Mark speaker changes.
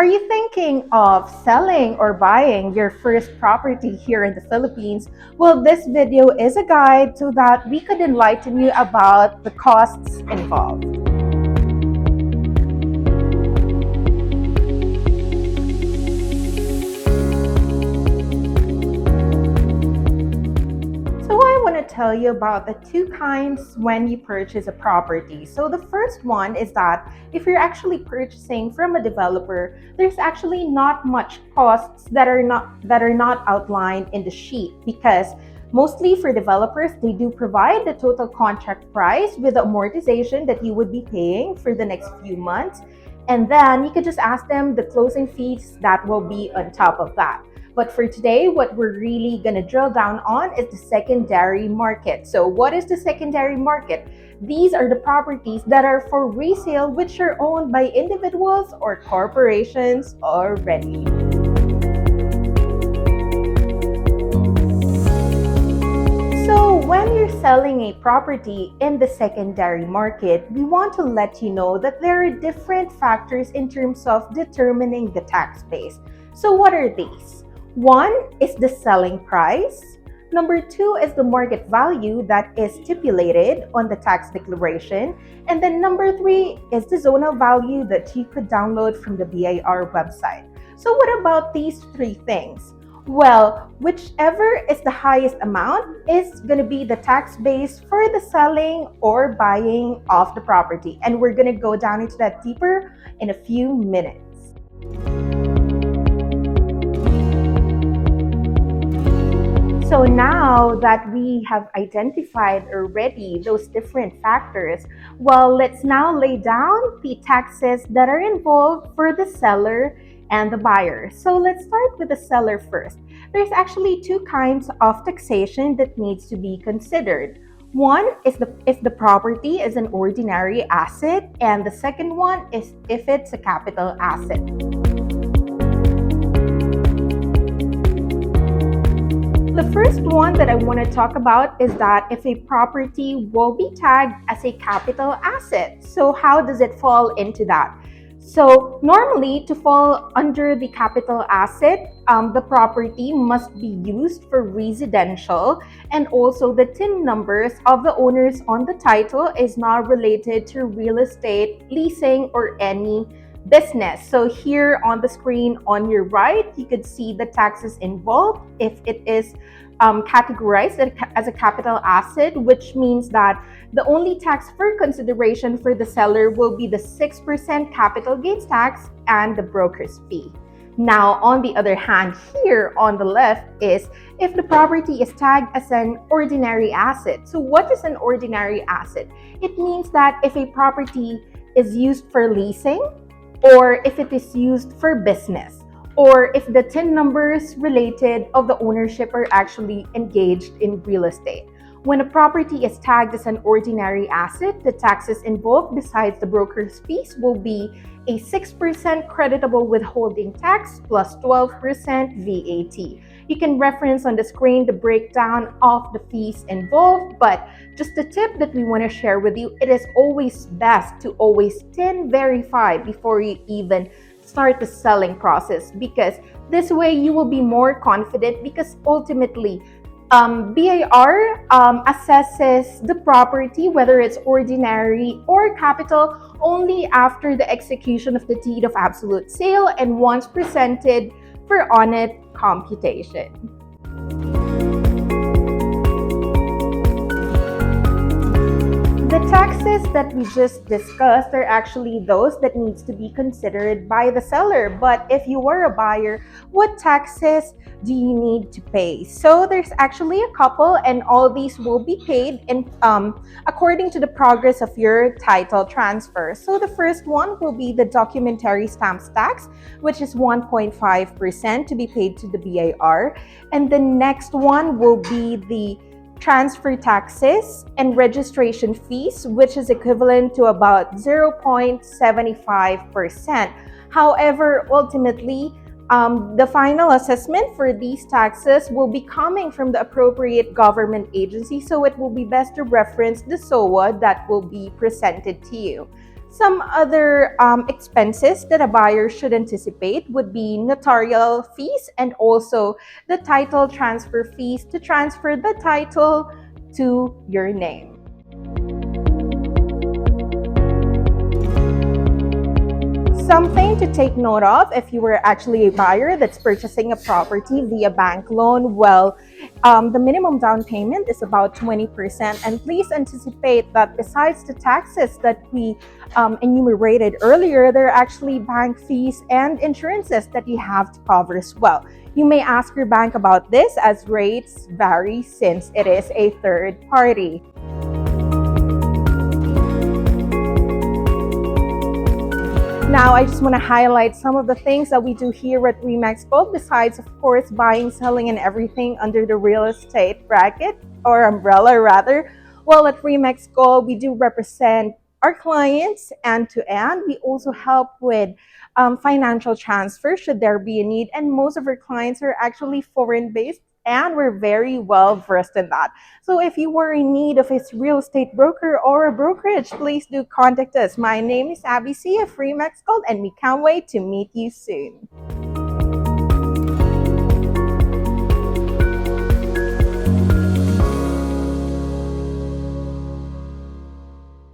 Speaker 1: Are you thinking of selling or buying your first property here in the Philippines? Well, this video is a guide so that we could enlighten you about the costs involved. So I want to tell you about the two kinds when you purchase a property. So the first one is that if you're actually purchasing from a developer, there's actually not much costs that are not outlined in the sheet, because mostly for developers, they do provide the total contract price with the amortization that you would be paying for the next few months. And then you could just ask them the closing fees that will be on top of that. But for today, what we're really going to drill down on is the secondary market. So what is the secondary market? These are the properties that are for resale, which are owned by individuals or corporations already. So when you're selling a property in the secondary market, we want to let you know that there are different factors in terms of determining the tax base. So what are these? One is the selling price. Number two is the market value that is stipulated on the tax declaration. And then number three is the zonal value that you could download from the BIR website. So what about these three things? Well, whichever is the highest amount is going to be the tax base for the selling or buying of the property. And we're going to go down into that deeper in a few minutes. So now that we have identified already those different factors, well, let's now lay down the taxes that are involved for the seller and the buyer. So let's start with the seller first. There's actually two kinds of taxation that needs to be considered. One is if the property is an ordinary asset, and the second one is if it's a capital asset. The first one that I want to talk about is that if a property will be tagged as a capital asset. So how does it fall into that? So normally, to fall under the capital asset, the property must be used for residential, and also the TIN numbers of the owners on the title is not related to real estate, leasing, or any business. So here on the screen on your right, you could see the taxes involved if it is categorized as a capital asset, which means that the only tax for consideration for the seller will be the 6% capital gains tax and the broker's fee. Now, on the other hand, here on the left is if the property is tagged as an ordinary asset. So what is an ordinary asset? It means that if a property is used for leasing, or if it is used for business, or if the TIN numbers related of the ownership are actually engaged in real estate. When a property is tagged as an ordinary asset, the taxes involved besides the broker's fees will be a 6% creditable withholding tax plus 12% VAT. You can reference on the screen the breakdown of the fees involved, but just a tip that we want to share with you, it is always best to always TIN verify before you even start the selling process, because this way you will be more confident, because ultimately BIR assesses the property, whether it's ordinary or capital, only after the execution of the deed of absolute sale and once presented for on-it computation. The taxes that we just discussed are actually those that needs to be considered by the seller. But if you were a buyer, what taxes do you need to pay? So there's actually a couple, and all these will be paid in according to the progress of your title transfer. So the first one will be the documentary stamps tax, which is 1.5% to be paid to the BIR. And the next one will be the transfer taxes and registration fees, which is equivalent to about 0.75%. However, ultimately, the final assessment for these taxes will be coming from the appropriate government agency, so it will be best to reference the SOA that will be presented to you. Some other expenses that a buyer should anticipate would be notarial fees and also the title transfer fees to transfer the title to your name. Something to take note of if you were actually a buyer that's purchasing a property via bank loan, well, the minimum down payment is about 20%. And please anticipate that besides the taxes that we enumerated earlier, there are actually bank fees and insurances that you have to cover as well. You may ask your bank about this as rates vary since it is a third party. Now, I just want to highlight some of the things that we do here at Remax Gold, besides, of course, buying, selling, and everything under the real estate bracket or umbrella, rather. Well, at Remax Gold, we do represent our clients end to end. We also help with financial transfer should there be a need, and most of our clients are actually foreign based. And we're very well versed in that. So if you were in need of a real estate broker or a brokerage, please do contact us. My name is Abby C of Remax Gold, and we can't wait to meet you soon.